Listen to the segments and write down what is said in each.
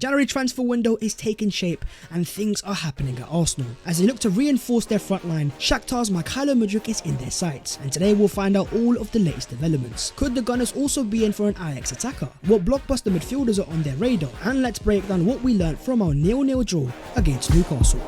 January transfer window is taking shape and things are happening at Arsenal. As they look to reinforce their front line, Shakhtar's Mykhaylo Mudryk is in their sights, and today we'll find out all of the latest developments. Could the Gunners also be in for an Ajax attacker? What blockbuster midfielders are on their radar? And let's break down what we learned from our 0-0 draw against Newcastle.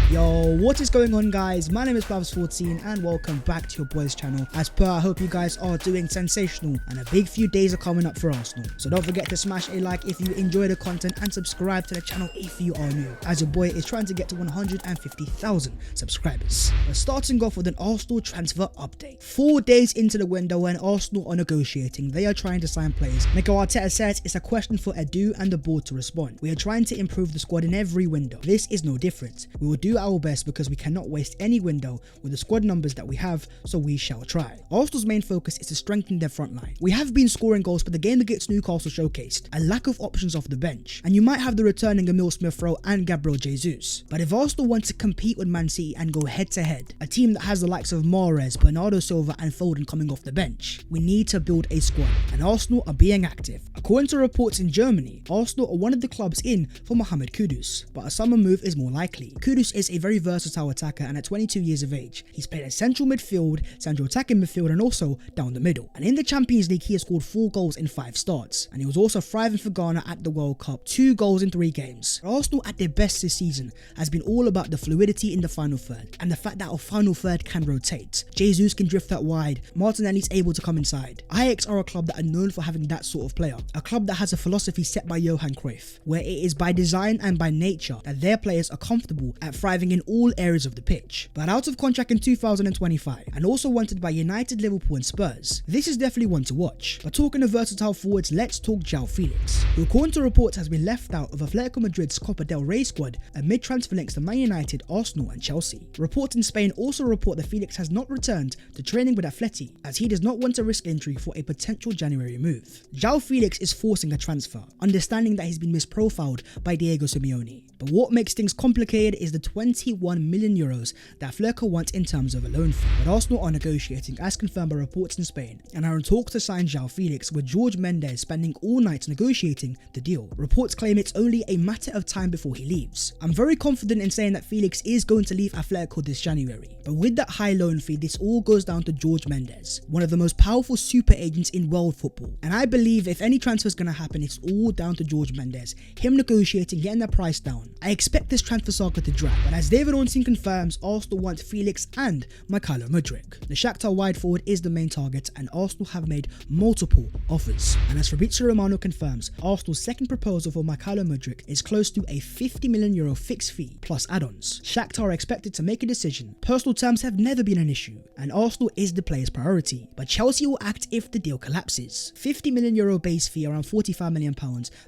Yo, what is going on, guys? My name is Babs14 and welcome back to your boys channel. As per, I hope you guys are doing sensational and a big few days are coming up for Arsenal. So don't forget to smash a like if you enjoy the content and subscribe to the channel if you are new, as your boy is trying to get to 150,000 subscribers. But starting off with an Arsenal transfer update. 4 days into the window when Arsenal are negotiating, they are trying to sign players. Mikel Arteta says it's a question for Edu and the board to respond. We are trying to improve the squad in every window. This is no different. We will do our best because we cannot waste any window with the squad numbers that we have, so we shall try. Arsenal's main focus is to strengthen their front line. We have been scoring goals, but the game against Newcastle showcased a lack of options off the bench, and you might have the returning Emil Smith-Rowe and Gabriel Jesus. But if Arsenal want to compete with Man City and go head to head, a team that has the likes of Mahrez, Bernardo Silva and Foden coming off the bench, we need to build a squad, and Arsenal are being active. According to reports in Germany, Arsenal are one of the clubs in for Mohamed Kudus, but a summer move is more likely. Kudus is a very versatile attacker, and at 22 years of age, he's played at central midfield, central attacking midfield and also down the middle. And in the Champions League, he has scored 4 goals in 5 starts, and he was also thriving for Ghana at the World Cup, 2 goals in 3 games. Arsenal at their best this season has been all about the fluidity in the final third, and the fact that our final third can rotate. Jesus can drift that wide, Martinelli's able to come inside. Ajax are a club that are known for having that sort of player, a club that has a philosophy set by Johan Cruyff, where it is by design and by nature that their players are comfortable at thriving in all areas of the pitch. But out of contract in 2025 and also wanted by United, Liverpool and Spurs, this is definitely one to watch. But talking of versatile forwards, let's talk João Felix, who according to reports has been left out of Atletico Madrid's Copa del Rey squad amid transfer links to Man United, Arsenal and Chelsea. Reports in Spain also report that Felix has not returned to training with Atleti, as he does not want to risk injury for a potential January move. João Felix is forcing a transfer, understanding that he's been misprofiled by Diego Simeone. But what makes things complicated is the 21 million euros that Atletico wants in terms of a loan fee. But Arsenal are negotiating, as confirmed by reports in Spain, and are in talks to sign João Felix, with Jorge Mendes spending all night negotiating the deal. Reports claim it's only a matter of time before he leaves. I'm very confident in saying that Felix is going to leave Atletico this January, but with that high loan fee, this all goes down to Jorge Mendes, one of the most powerful super agents in world football. And I believe if any transfer is going to happen, it's all down to Jorge Mendes, him negotiating, getting the price down. I expect this transfer saga to drag, but as David Ornstein confirms, Arsenal want Felix and Mykhaylo Mudryk. The Shakhtar wide forward is the main target, and Arsenal have made multiple offers. And as Fabrizio Romano confirms, Arsenal's second proposal for Mykhaylo Mudryk is close to a €50 million fixed fee plus add-ons. Shakhtar are expected to make a decision. Personal terms have never been an issue, and Arsenal is the player's priority, but Chelsea will act if the deal collapses. €50 million base fee, around £45 million,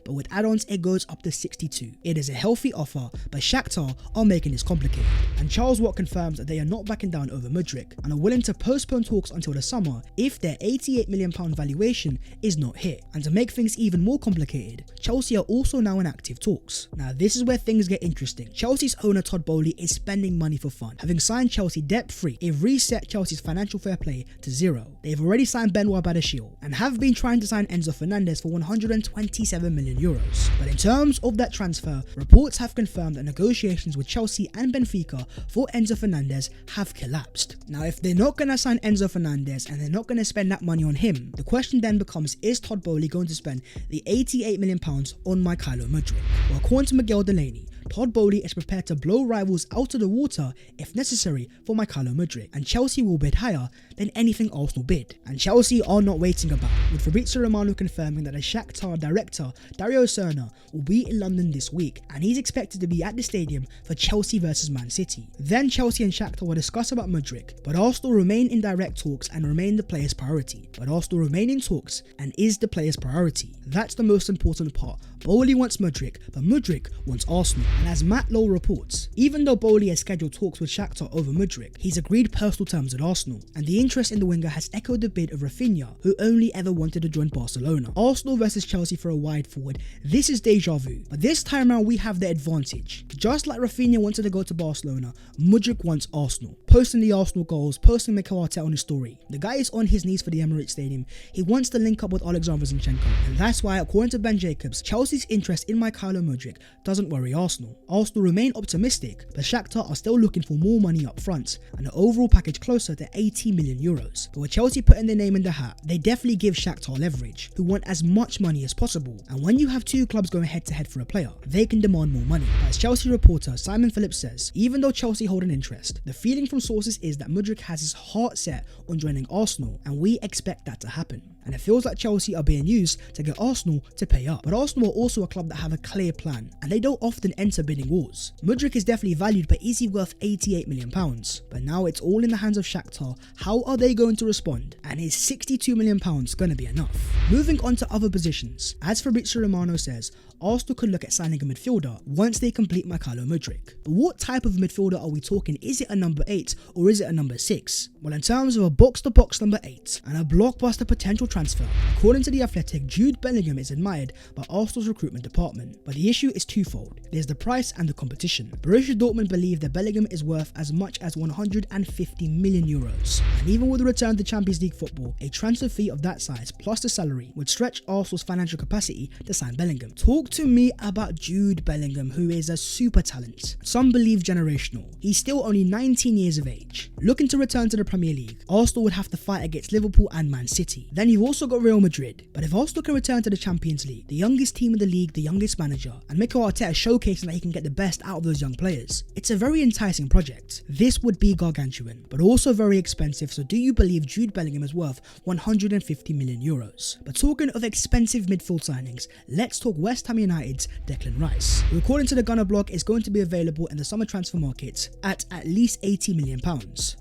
but with add-ons it goes up to 62. It is a healthy offer, but Shakhtar are making this complicated. And Charles Watt confirms that they are not backing down over Mudryk and are willing to postpone talks until the summer if their £88 million valuation is not hit. And to make things even more complicated, Chelsea are also now in active talks. Now this is where things get interesting. Chelsea's owner Todd Boehly is spending money for fun. Having signed Chelsea debt-free, they've reset Chelsea's financial fair play to 0. They've already signed Benoit Badiashile and have been trying to sign Enzo Fernandez for €127 million. But in terms of that transfer, reports have confirmed that negotiations with Chelsea and Benfica for Enzo Fernandez have collapsed. Now if they're not going to sign Enzo Fernandez and they're not going to spend that money on him, the question then becomes, is Todd Boehly going to spend the £88 million on Mykhaylo Mudryk? Well, according to Miguel Delaney, Todd Boehly is prepared to blow rivals out of the water if necessary for Mykhaylo Mudryk, and Chelsea will bid higher than anything Arsenal bid. And Chelsea are not waiting about, with Fabrizio Romano confirming that the Shakhtar director Dario Serna will be in London this week, and he's expected to be at the stadium for Chelsea versus Man City. Then Chelsea and Shakhtar will discuss about Mudryk, but Arsenal remain in direct talks and remain the player's priority. But Arsenal remain in talks and is the player's priority. That's the most important part. Boehly wants Mudryk, but Mudryk wants Arsenal. And as Matt Lowe reports, even though Bowley has scheduled talks with Shakhtar over Mudryk, he's agreed personal terms with Arsenal, and the interest in the winger has echoed the bid of Rafinha, who only ever wanted to join Barcelona. Arsenal versus Chelsea for a wide forward, this is deja vu, but this time around we have the advantage. Just like Rafinha wanted to go to Barcelona, Mudryk wants Arsenal. Posting the Arsenal goals, posting Mykhaylo Mudryk on his story. The guy is on his knees for the Emirates Stadium. He wants to link up with Alexander Zinchenko, and that's why, according to Ben Jacobs, Chelsea's interest in Mykhaylo Mudryk doesn't worry Arsenal. Arsenal remain optimistic, but Shakhtar are still looking for more money up front and an overall package closer to 80 million euros. But with Chelsea putting their name in the hat, they definitely give Shakhtar leverage, who want as much money as possible. And when you have two clubs going head to head for a player, they can demand more money. As Chelsea reporter Simon Phillips says, even though Chelsea hold an interest, the feeling from sources is that Mudryk has his heart set on joining Arsenal, and we expect that to happen. And it feels like Chelsea are being used to get Arsenal to pay up. But Arsenal are also a club that have a clear plan, and they don't often enter bidding wars. Mudryk is definitely valued, but is he worth £88 million? But now it's all in the hands of Shakhtar. How are they going to respond? And is £62 million going to be enough? Moving on to other positions, as Fabrizio Romano says, Arsenal could look at signing a midfielder once they complete Mykhaylo Mudryk. But what type of midfielder are we talking? Is it a number 8 or is it a number 6? Well, in terms of a box-to-box number 8 and a blockbuster potential transfer, according to The Athletic, Jude Bellingham is admired by Arsenal's recruitment department. But the issue is twofold. There's the price and the competition. Borussia Dortmund believe that Bellingham is worth as much as 150 million euros. And even with the return to Champions League football, a transfer fee of that size plus the salary would stretch Arsenal's financial capacity to sign Bellingham. Talk to me about Jude Bellingham, who is a super talent. Some believe generational. He's still only 19 years of age. Looking to return to the Premier League, Arsenal would have to fight against Liverpool and Man City. Then you've also got Real Madrid. But if Arsenal can return to the Champions League, the youngest team in the league, the youngest manager, and Mykhaylo Mudryk showcasing that he can get the best out of those young players, it's a very enticing project. This would be gargantuan, but also very expensive. So do you believe Jude Bellingham is worth 150 million euros? But talking of expensive midfield signings, let's talk West Ham United's Declan Rice, who according to the Gunner blog is going to be available in the summer transfer market at least £80 million.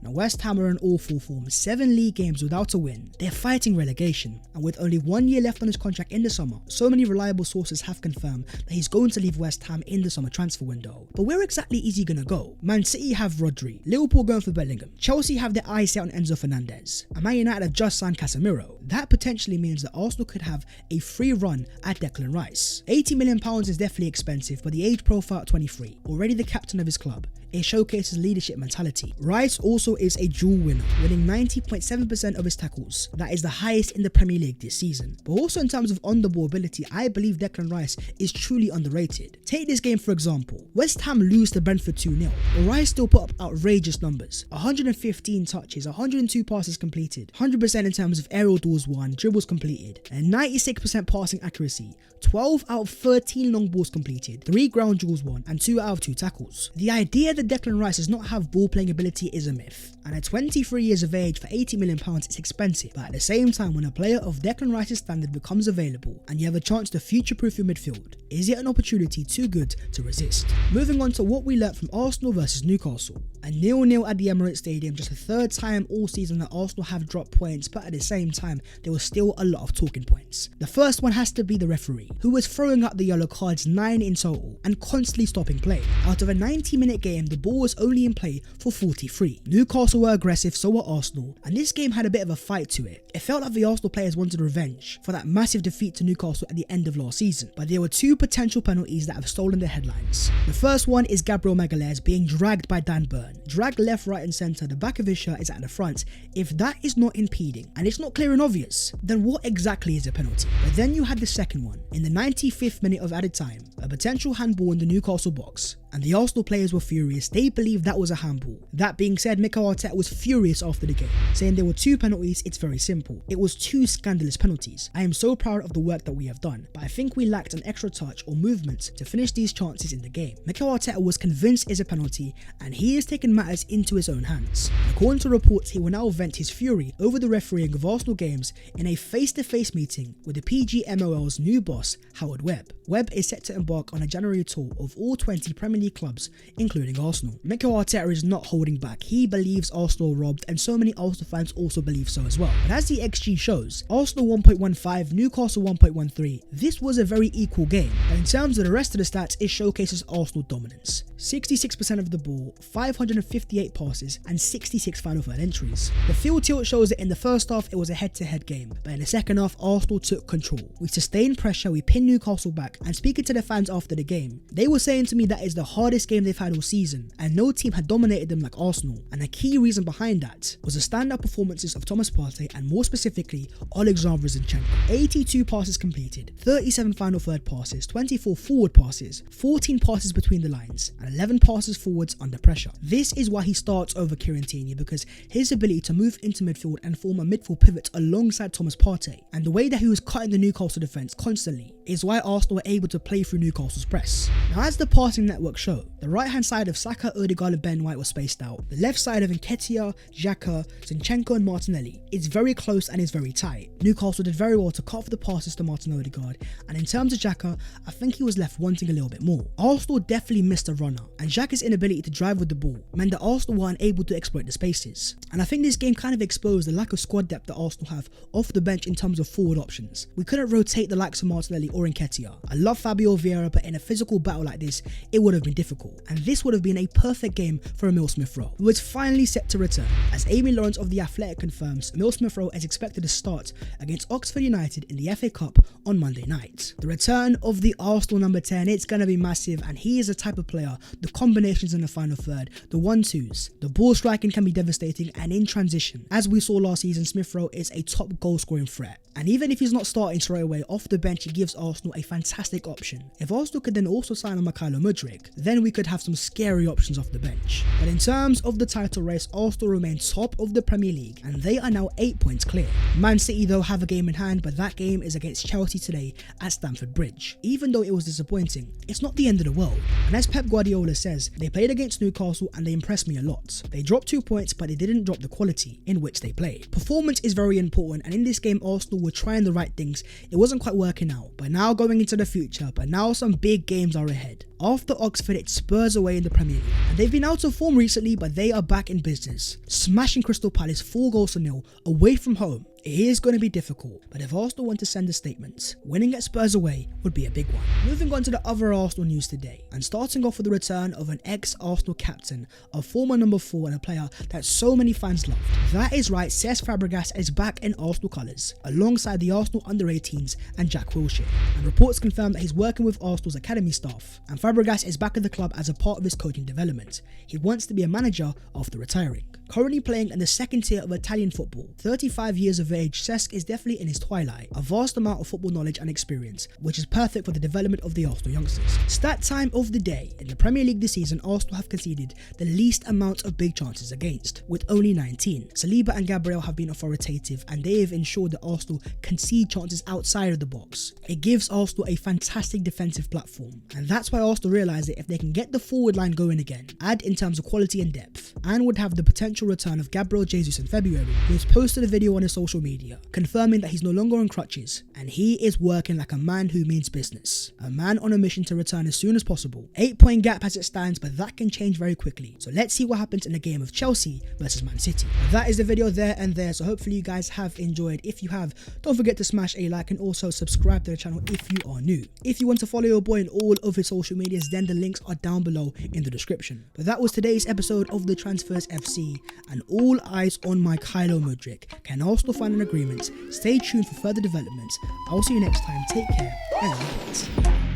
Now West Ham are in awful form, 7 league games without a win. They're fighting relegation, and with only 1 year left on his contract in the summer, so many reliable sources have confirmed that he's going to leave West Ham in the summer transfer window. But where exactly is he going to go? Man City have Rodri, Liverpool going for Bellingham, Chelsea have their eyes set on Enzo Fernandez, and Man United have just signed Casemiro. That potentially means that Arsenal could have a free run at Declan Rice. £80 million is definitely expensive, but the age profile at 23, already the captain of his club, it showcases leadership mentality. Rice also is a dual winner, winning 90.7% of his tackles. That is the highest in the Premier League this season. But also in terms of on-the-ball ability, I believe Declan Rice is truly underrated. Take this game for example. West Ham lose to Brentford 2-0, but Rice still put up outrageous numbers. 115 touches, 102 passes completed, 100% in terms of aerial duels won, dribbles completed, and 96% passing accuracy, 12 out of 13 long balls completed, 3 ground duels won, and 2 out of 2 tackles. The idea that Declan Rice does not have ball playing ability is a myth, and at 23 years of age for £80 million it's expensive. But at the same time, when a player of Declan Rice's standard becomes available and you have a chance to future-proof your midfield, is it an opportunity too good to resist? Moving on to what we learnt from Arsenal versus Newcastle. A 0-0 at the Emirates Stadium, just the 3rd time all season that Arsenal have dropped points, but at the same time there was still a lot of talking points. The first one has to be the referee, who was throwing up the yellow cards, 9 in total, and constantly stopping play. Out of a 90-minute game, the ball was only in play for 43. Newcastle were aggressive, so were Arsenal, and this game had a bit of a fight to it. It felt like the Arsenal players wanted revenge for that massive defeat to Newcastle at the end of last season, but there were 2 potential penalties that have stolen the headlines. The first one is Gabriel Magalhaes being dragged by Dan Burn. Dragged left, right and centre, the back of his shirt is at the front. If that is not impeding, and it's not clear and obvious, then what exactly is a penalty? But then you had the second one, in the 95th minute of added time, a potential handball in the Newcastle box, and the Arsenal players were furious. They believed that was a handball. That being said, Mykhaylo Mudryk was furious after the game, saying there were 2 penalties. It's very simple. It was 2 scandalous penalties. I am so proud of the work that we have done, but I think we lacked an extra touch or movement to finish these chances in the game. Mykhaylo Mudryk was convinced it's a penalty, and he has taken matters into his own hands. According to reports, he will now vent his fury over the refereeing of Arsenal games in a face-to-face meeting with the PGMOL's new boss, Howard Webb. Webb is set to embark on a January tour of all 20 Premier Premier League clubs, including Arsenal. Mikel Arteta is not holding back. He believes Arsenal robbed, and so many Arsenal fans also believe so as well. But as the XG shows, Arsenal 1.15, Newcastle 1.13. This was a very equal game, but in terms of the rest of the stats, it showcases Arsenal dominance. 66% of the ball, 558 passes, and 66 final third entries. The field tilt shows that in the first half it was a head-to-head game, but in the second half Arsenal took control. We sustained pressure, we pinned Newcastle back, and speaking to the fans after the game, they were saying to me that is the hardest game they've had all season, and no team had dominated them like Arsenal. And a key reason behind that was the standout performances of Thomas Partey and more specifically Alexander Zinchenko. 82 passes completed, 37 final third passes, 24 forward passes, 14 passes between the lines, and 11 passes forwards under pressure. This is why he starts over Kieran Tierney, because his ability to move into midfield and form a midfield pivot alongside Thomas Partey, and the way that he was cutting the Newcastle defence constantly, is why Arsenal were able to play through Newcastle's press. Now, as the passing network show, the right hand side of Saka, Odegaard and Ben White was spaced out. The left side of Nketiah, Xhaka, Zinchenko and Martinelli is very close and is very tight. Newcastle did very well to cut off the passes to Martin Odegaard, and in terms of Xhaka, I think he was left wanting a little bit more. Arsenal definitely missed a runner, and Xhaka's inability to drive with the ball meant that Arsenal were unable to exploit the spaces. And I think this game kind of exposed the lack of squad depth that Arsenal have off the bench in terms of forward options. We couldn't rotate the likes of Martinelli or Nketiah. I love Fabio Vieira, but in a physical battle like this, it would have been difficult. And this would have been a perfect game for Emile Smith-Rowe, who is finally set to return. As Amy Lawrence of The Athletic confirms, Emile Smith-Rowe is expected to start against Oxford United in the FA Cup on Monday night. The return of the Arsenal number 10, it's going to be massive, and he is the type of player, the combinations in the final third, the 1-2s, the ball striking can be devastating, and in transition. As we saw last season, Smith-Rowe is a top goal scoring threat. And even if he's not starting straight away, off the bench he gives Arsenal a fantastic option. If Arsenal could then also sign on Mykhaylo Mudryk, then we could have some scary options off the bench. But in terms of the title race, Arsenal remain top of the Premier League, and they are now 8 points clear. Man City though have a game in hand, but that game is against Chelsea today at Stamford Bridge. Even though it was disappointing, it's not the end of the world. And as Pep Guardiola says, they played against Newcastle and they impressed me a lot. They dropped 2 points, but they didn't drop the quality in which they played. Performance is very important, and in this game Arsenal were trying the right things. It wasn't quite working out, but now going into the future, but now some big games are ahead. After Oxford, it's Spurs away in the Premier League, and they've been out of form recently, but they are back in business, smashing Crystal Palace 4-0 away from home. It is going to be difficult, but if Arsenal want to send a statement, winning at Spurs away would be a big one. Moving on to the other Arsenal news today, and starting off with the return of an ex-Arsenal captain, a former number 4 and a player that so many fans loved. That is right, Cesc Fabregas is back in Arsenal colours, alongside the Arsenal under-18s and Jack Wilshere, and reports confirm that he's working with Arsenal's academy staff, and Fabregas is back at the club as a part of his coaching development. He wants to be a manager after retiring. Currently playing in the second tier of Italian football, 35 years of age, Cesc is definitely in his twilight, a vast amount of football knowledge and experience, which is perfect for the development of the Arsenal youngsters. Stat time of the day: in the Premier League this season, Arsenal have conceded the least amount of big chances against, with only 19. Saliba and Gabriel have been authoritative, and they have ensured that Arsenal concede chances outside of the box. It gives Arsenal a fantastic defensive platform, and that's why Arsenal realise that if they can get the forward line going again, add in terms of quality and depth, and would have the potential return of Gabriel Jesus in February, who has posted a video on his social media confirming that he's no longer on crutches and he is working like a man who means business, a man on a mission to return as soon as possible. 8-point gap as it stands, but that can change very quickly, so let's see what happens in the game of Chelsea versus Man City. But that is the video there and there, so hopefully you guys have enjoyed. If you have, don't forget to smash a like and also subscribe to the channel if you are new. If you want to follow your boy on all of his social medias, then the links are down below in the description. But that was today's episode of the Transfers FC, and all eyes on Mykhaylo Mudryk. Can Arsenal find an agreement? Stay tuned for further developments. I'll see you next time. Take care and love it.